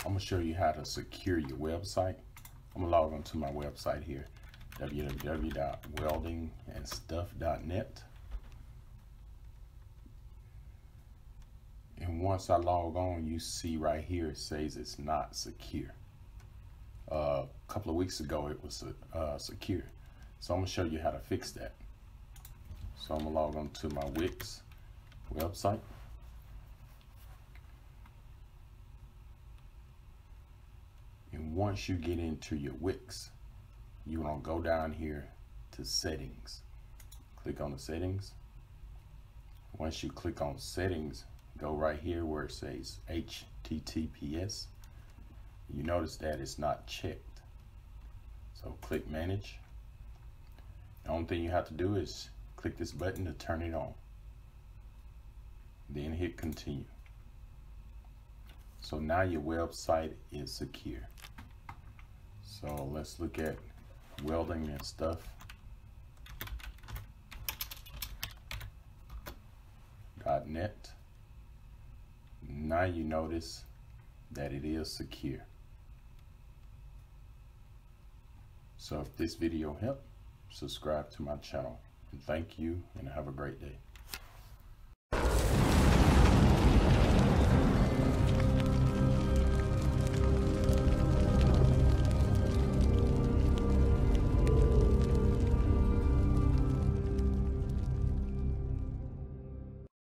I'm gonna show you how to secure your website. I'm gonna log on to my website here, www.weldingandstuff.net. And once I log on, you see right here it says it's not secure. A couple of weeks ago it was secure. So I'm gonna show you how to fix that. So I'm gonna log on to my Wix website. And once you get into your Wix, you want to go down here to settings. Click on the settings. Once you click on settings, go right here where it says HTTPS. You notice that it's not checked. So click manage. The only thing you have to do is click this button to turn it on. Then hit continue. So now your website is secure. So let's look at welding and stuff.net. Now you notice that it is secure. So if this video helped, subscribe to my channel. And thank you, and have a great day.